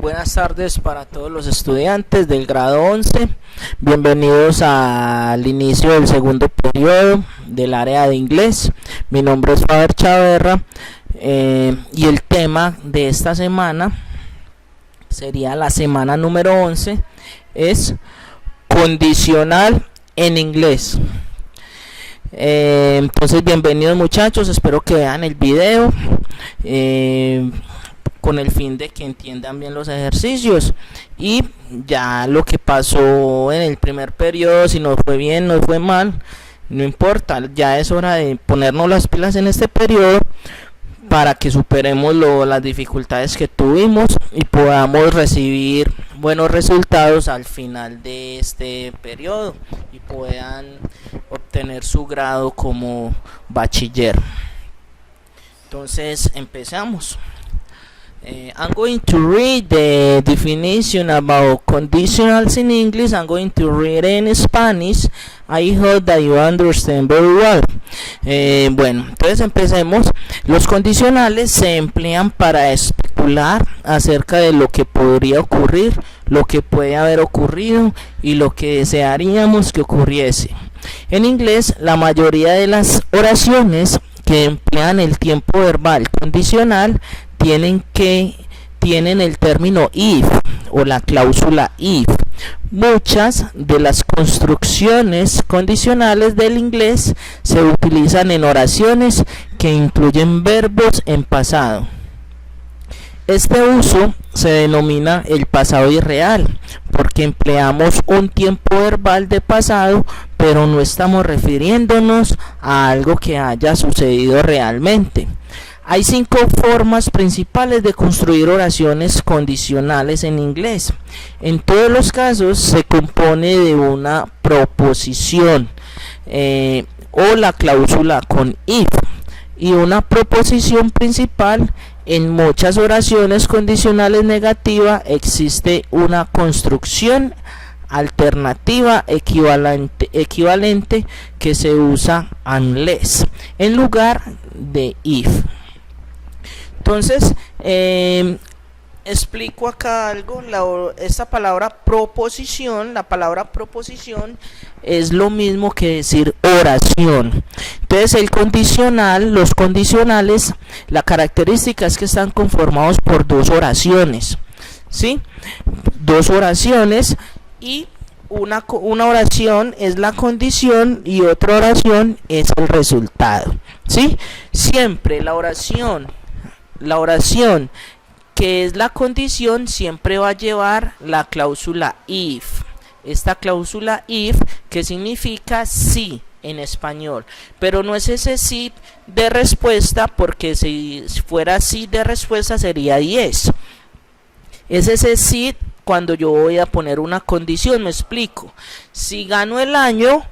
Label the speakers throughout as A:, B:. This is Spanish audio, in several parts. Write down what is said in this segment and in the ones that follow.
A: Buenas tardes para todos los estudiantes del grado 11. Bienvenidos al inicio del segundo periodo del área de inglés. Mi nombre es Faber Chaverra y el tema de esta semana sería la semana número 11. Es condicional en inglés. Entonces bienvenidos muchachos, espero que vean el video con el fin de que entiendan bien los ejercicios y ya lo que pasó en el primer periodo, si nos fue bien, nos fue mal, no importa, ya es hora de ponernos las pilas en este periodo para que superemos las dificultades que tuvimos y podamos recibir buenos resultados al final de este periodo y puedan obtener su grado como bachiller. Entonces empezamos. I'm going to read the definition about conditionals in English. I'm going to read in Spanish. I hope that you understand very well. Bueno, entonces empecemos. Los condicionales se emplean para especular acerca de lo que podría ocurrir, lo que puede haber ocurrido y lo que desearíamos que ocurriese. En inglés, la mayoría de las oraciones que emplean el tiempo verbal condicional tienen el término if o la cláusula if. Muchas de las construcciones condicionales del inglés se utilizan en oraciones que incluyen verbos en pasado. Este uso se denomina el pasado irreal porque empleamos un tiempo verbal de pasado, pero no estamos refiriéndonos a algo que haya sucedido realmente. Hay 5 formas principales de construir oraciones condicionales en inglés. En todos los casos se compone de una proposición o la cláusula con if y una proposición principal. En muchas oraciones condicionales negativas existe una construcción alternativa equivalente que se usa unless en lugar de if. Entonces, explico acá algo. Esta palabra proposición, la palabra proposición es lo mismo que decir oración. Entonces, el condicional, los condicionales, la característica es que están conformados por dos oraciones, ¿sí? Dos oraciones y una oración es la condición y otra oración es el resultado, ¿sí? Siempre la oración que es la condición siempre va a llevar la cláusula if. Esta cláusula if que significa sí en español, pero no es ese sí de respuesta, porque si fuera sí de respuesta sería yes. Es ese sí cuando yo voy a poner una condición. Me explico. Si gano el año,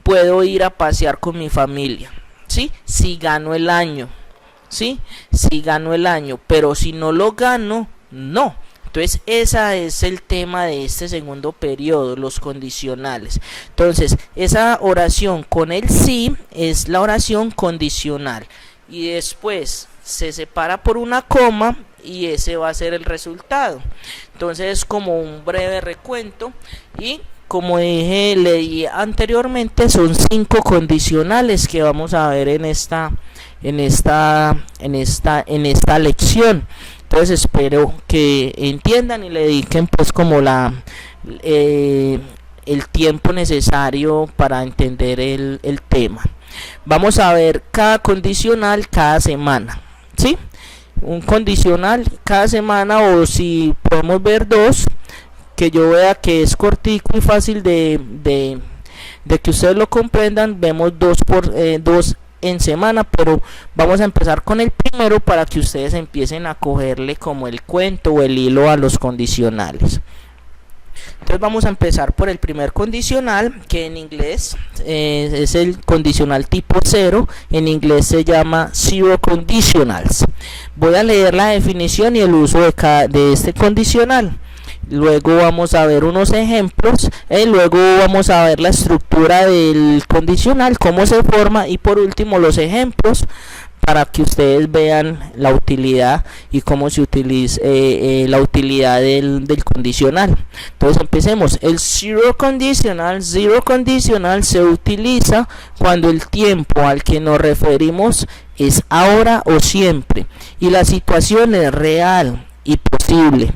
A: puedo ir a pasear con mi familia, ¿sí? Si gano el año, ¿sí? Si gano el año, pero si no lo gano, no. Entonces ese es el tema de este segundo periodo, los condicionales. Entonces esa oración con el sí es la oración condicional y después se separa por una coma y ese va a ser el resultado. Entonces es como un breve recuento y como leí anteriormente, son 5 condicionales que vamos a ver en esta lección. Entonces espero que entiendan y le dediquen pues como el tiempo necesario para entender el tema. Vamos a ver cada condicional cada semana, ¿sí? Un condicional cada semana, o si podemos ver 2, que yo vea que es cortico y fácil de que ustedes lo comprendan. Vemos 2 en semana, pero vamos a empezar con el primero para que ustedes empiecen a cogerle como el cuento o el hilo a los condicionales. Entonces vamos a empezar por el primer condicional, que en inglés es el condicional tipo 0. En inglés se llama zero conditionals. Voy a leer la definición y el uso de este condicional. Luego vamos a ver unos ejemplos, luego vamos a ver la estructura del condicional, cómo se forma, y por último los ejemplos para que ustedes vean la utilidad y cómo se utiliza la utilidad del condicional. Entonces empecemos. El zero conditional se utiliza cuando el tiempo al que nos referimos es ahora o siempre y la situación es real y posible.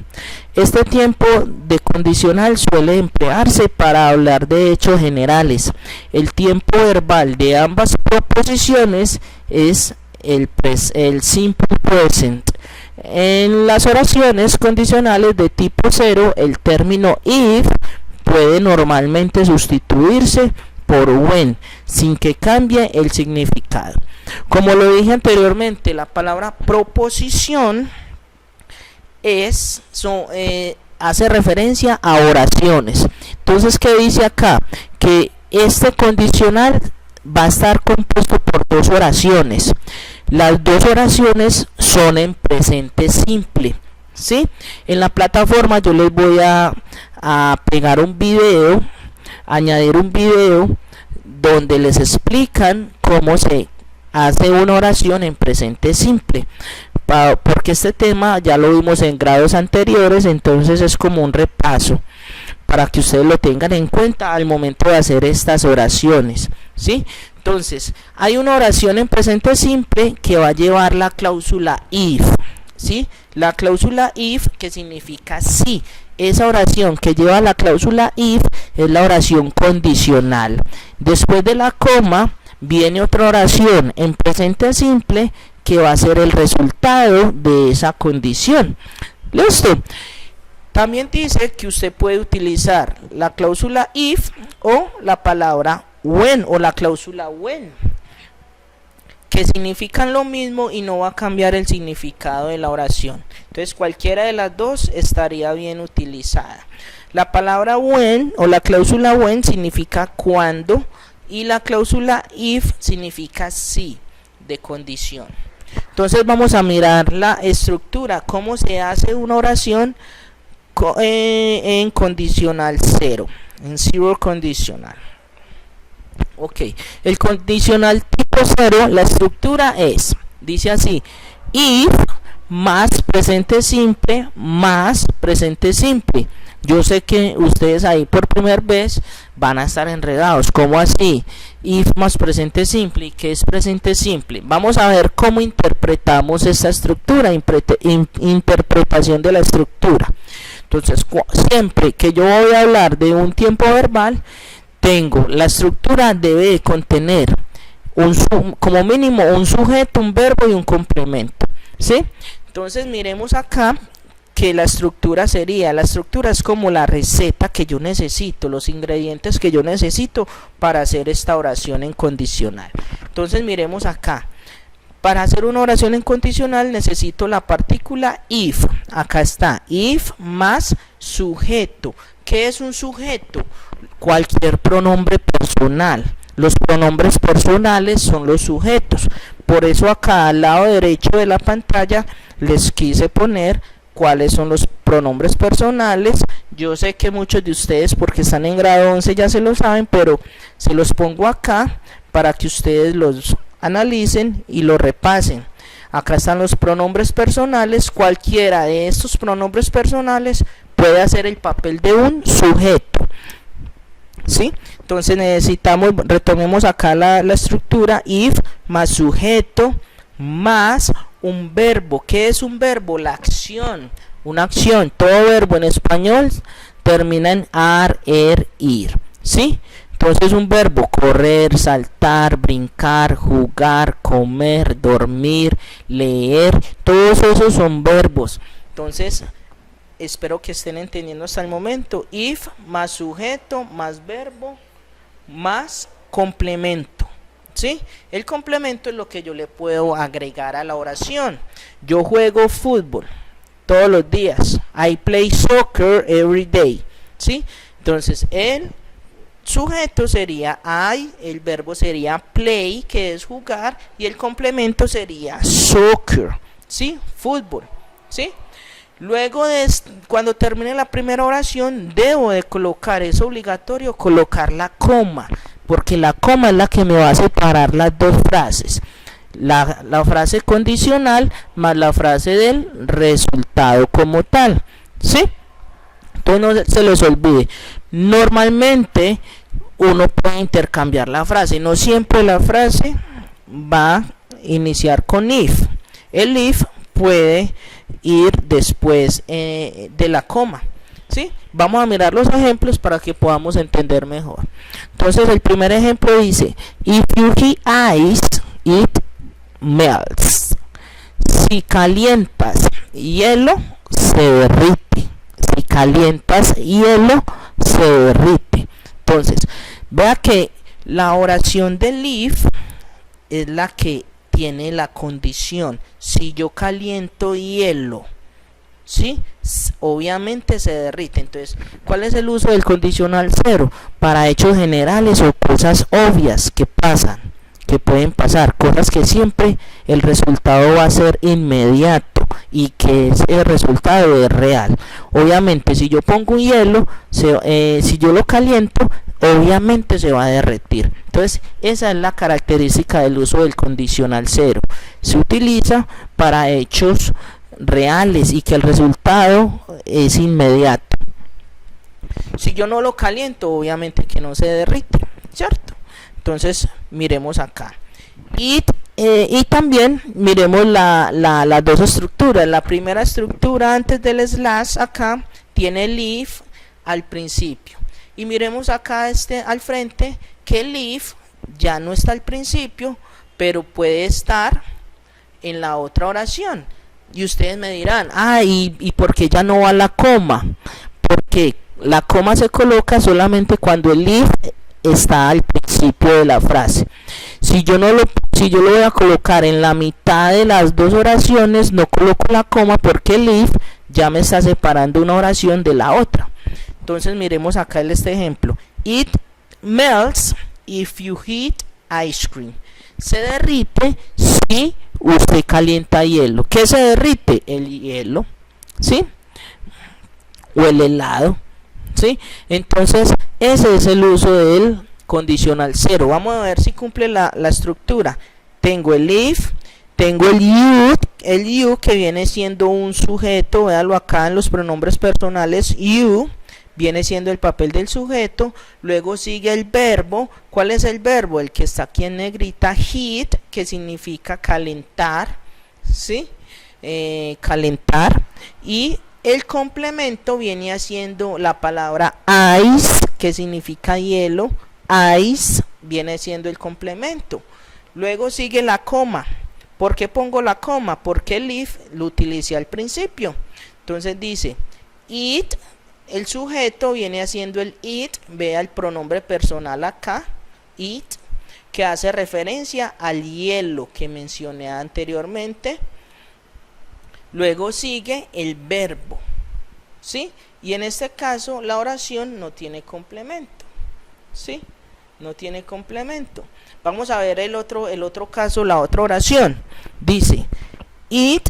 A: Este tiempo de condicional suele emplearse para hablar de hechos generales. El tiempo verbal de ambas proposiciones es el simple present. En las oraciones condicionales de tipo 0, el término if puede normalmente sustituirse por when, sin que cambie el significado. Como lo dije anteriormente, la palabra proposición hace referencia a oraciones. Entonces, ¿qué dice acá? Que este condicional va a estar compuesto por dos oraciones. Las dos oraciones son en presente simple, ¿sí? En la plataforma yo les voy a pegar un video, añadir un video donde les explican cómo se hace una oración en presente simple, porque este tema ya lo vimos en grados anteriores, entonces es como un repaso para que ustedes lo tengan en cuenta al momento de hacer estas oraciones, ¿sí? Entonces, hay una oración en presente simple que va a llevar la cláusula if, ¿sí? La cláusula if, que significa sí. Esa oración que lleva la cláusula if es la oración condicional. Después de la coma viene otra oración en presente simple que va a ser el resultado de esa condición. ¿Listo? También dice que usted puede utilizar la cláusula if o la palabra when o la cláusula when, que significan lo mismo y no va a cambiar el significado de la oración. Entonces cualquiera de las dos estaría bien utilizada. La palabra when o la cláusula when significa cuando y la cláusula if significa sí, de condición. Entonces vamos a mirar la estructura, cómo se hace una oración en condicional 0, en zero condicional. Ok, el condicional tipo 0, la estructura dice así: if más presente simple más presente simple. Yo sé que ustedes ahí por primera vez van a estar enredados. ¿Cómo así? If más presente simple. ¿Qué es presente simple? Vamos a ver cómo interpretamos esta estructura, interpretación de la estructura. Entonces, siempre que yo voy a hablar de un tiempo verbal, la estructura debe contener como mínimo un sujeto, un verbo y un complemento, ¿sí? Entonces miremos acá que la estructura es como la receta que yo necesito, los ingredientes que yo necesito para hacer esta oración en condicional. Entonces miremos acá. Para hacer una oración en condicional necesito la partícula if. Acá está, if más sujeto. ¿Qué es un sujeto? Cualquier pronombre personal. Los pronombres personales son los sujetos. Por eso acá al lado derecho de la pantalla les quise poner cuáles son los pronombres personales. Yo sé que muchos de ustedes, porque están en grado 11, ya se lo saben, pero se los pongo acá para que ustedes los analicen y lo repasen. Acá están los pronombres personales. Cualquiera de estos pronombres personales puede hacer el papel de un sujeto, ¿sí? Entonces retomemos acá la estructura: if más sujeto más un verbo. ¿Qué es un verbo? La acción, una acción. Todo verbo en español termina en ar, ir, ¿sí? Entonces un verbo: correr, saltar, brincar, jugar, comer, dormir, leer, todos esos son verbos. Entonces espero que estén entendiendo hasta el momento. If más sujeto más verbo más complemento, ¿sí? El complemento es lo que yo le puedo agregar a la oración. Yo juego fútbol todos los días. I play soccer every day, ¿sí? Entonces el sujeto sería I, el verbo sería play, que es jugar, y el complemento sería soccer, ¿sí? Fútbol, ¿sí? Luego cuando termine la primera oración debo de colocar, es obligatorio colocar la coma, porque la coma es la que me va a separar las dos frases. la frase condicional más la frase del resultado como tal, ¿sí? Entonces no se les olvide, normalmente uno puede intercambiar la frase, no siempre la frase va a iniciar con if. El if puede ir después de la coma, ¿sí? Vamos a mirar los ejemplos para que podamos entender mejor. Entonces el primer ejemplo dice, if you heat ice, it melts. Si calientas hielo, se derrite. Si calientas hielo, se derrite. Entonces, vea que la oración del if es la que tiene la condición. Si yo caliento hielo, ¿sí? Obviamente se derrite. Entonces, ¿cuál es el uso del condicional cero? Para hechos generales o cosas obvias que pasan, que pueden pasar, cosas que siempre el resultado va a ser inmediato y que el resultado es real. Obviamente, si yo pongo un hielo, si yo lo caliento, obviamente se va a derretir. Entonces, esa es la característica del uso del condicional cero. Se utiliza para hechos reales y que el resultado es inmediato. Si yo no lo caliento, obviamente que no se derrite, ¿cierto? Entonces, miremos acá. Y también miremos las dos estructuras. La primera estructura antes del slash acá tiene el if al principio. Y miremos acá al frente que el if ya no está al principio, pero puede estar en la otra oración. Y ustedes me dirán, ¿y por qué ya no va la coma? Porque la coma se coloca solamente cuando el if está al principio de la frase. Si yo lo voy a colocar en la mitad de las dos oraciones, no coloco la coma porque el if ya me está separando una oración de la otra. Entonces miremos acá este ejemplo. It melts if you heat ice cream. Se derrite si usted calienta hielo. ¿Qué se derrite? El hielo, ¿sí? O el helado, ¿sí? Entonces ese es el uso del condicional cero. Vamos a ver si cumple la estructura. Tengo el if, tengo el you que viene siendo un sujeto. Véalo acá en los pronombres personales. You viene siendo el papel del sujeto. Luego sigue el verbo. ¿Cuál es el verbo? El que está aquí en negrita, heat, que significa calentar, ¿sí? Calentar. Y el complemento viene haciendo la palabra ice, que significa hielo. Ice viene siendo el complemento. Luego sigue la coma. ¿Por qué pongo la coma? Porque el if lo utilicé al principio. Entonces dice, it, el sujeto viene haciendo el it, vea el pronombre personal acá, it, que hace referencia al hielo que mencioné anteriormente. Luego sigue el verbo, ¿sí? Y en este caso la oración no tiene complemento, ¿sí? No tiene complemento. Vamos a ver el otro caso, la otra oración. Dice, it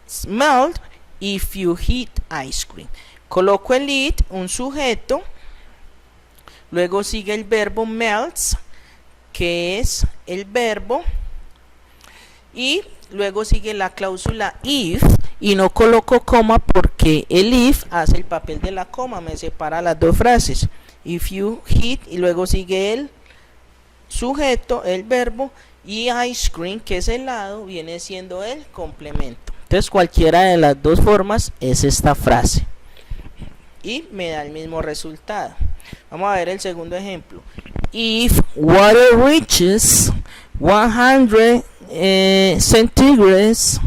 A: smelled if you heat ice cream. Coloco el it, un sujeto. Luego sigue el verbo melts, que es el verbo. Y luego sigue la cláusula if. Y no coloco coma porque el if hace el papel de la coma, me separa las dos frases. If you heat, y luego sigue el sujeto, el verbo, y ice cream, que es helado, viene siendo el complemento. Entonces cualquiera de las dos formas es esta frase y me da el mismo resultado. Vamos a ver el segundo ejemplo. If water reaches 100 centigrades,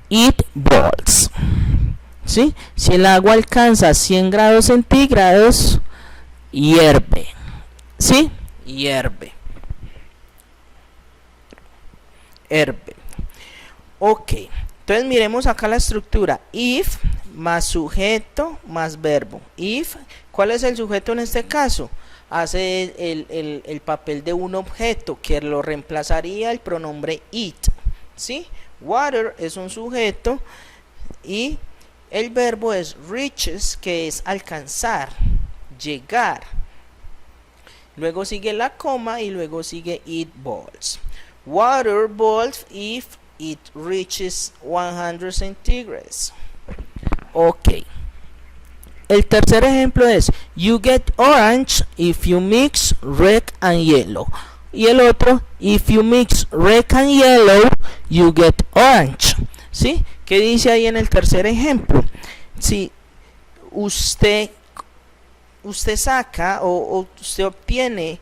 A: it boils. ¿Sí? Si el agua alcanza 100 grados centígrados, hierve. ¿Sí? Hierve. Ok. Entonces miremos acá la estructura. If más sujeto más verbo. If, ¿cuál es el sujeto en este caso? Hace el papel de un objeto que lo reemplazaría el pronombre it, ¿sí? Water es un sujeto y el verbo es reaches, que es alcanzar, llegar. luego sigue la coma y luego sigue it boils. Water boils if it reaches 100 centigrades. Ok. El tercer ejemplo es you get orange if you mix red and yellow. Y el otro, if you mix red and yellow, you get orange. ¿Sí? ¿Qué dice ahí en el tercer ejemplo? Si usted saca o usted obtiene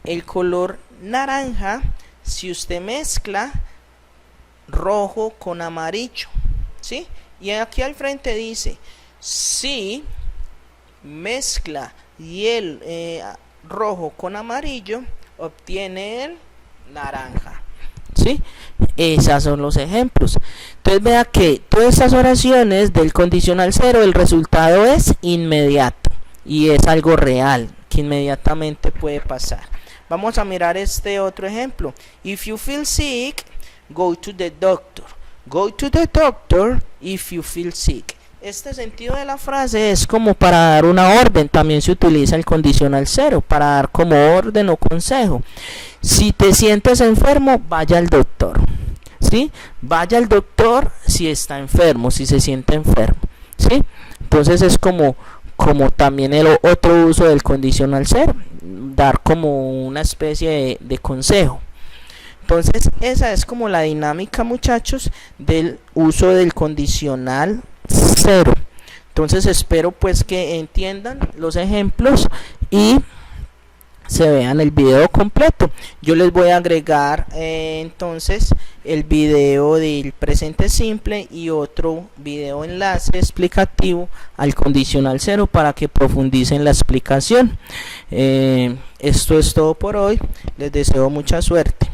A: el color naranja si usted mezcla rojo con amarillo. ¿Sí? Y aquí al frente dice, si mezcla rojo con amarillo, obtiene el naranja. ¿Sí? Esos son los ejemplos. Entonces vea que todas estas oraciones del condicional 0, el resultado es inmediato y es algo real que inmediatamente puede pasar. Vamos a mirar este otro ejemplo. If you feel sick, go to the doctor. Go to the doctor if you feel sick. Este sentido de la frase es como para dar una orden. También se utiliza el condicional 0 para dar como orden o consejo. Si te sientes enfermo, vaya al doctor. ¿Sí? Vaya al doctor si está enfermo, si se siente enfermo. ¿Sí? Entonces es como también el otro uso del condicional 0, dar como una especie de consejo. Entonces esa es como la dinámica, muchachos, del uso del condicional 0. Entonces espero pues que entiendan los ejemplos y se vean el video completo. Yo les voy a agregar entonces el video del presente simple y otro video enlace explicativo al condicional 0 para que profundicen la explicación. Esto es todo por hoy. Les deseo mucha suerte.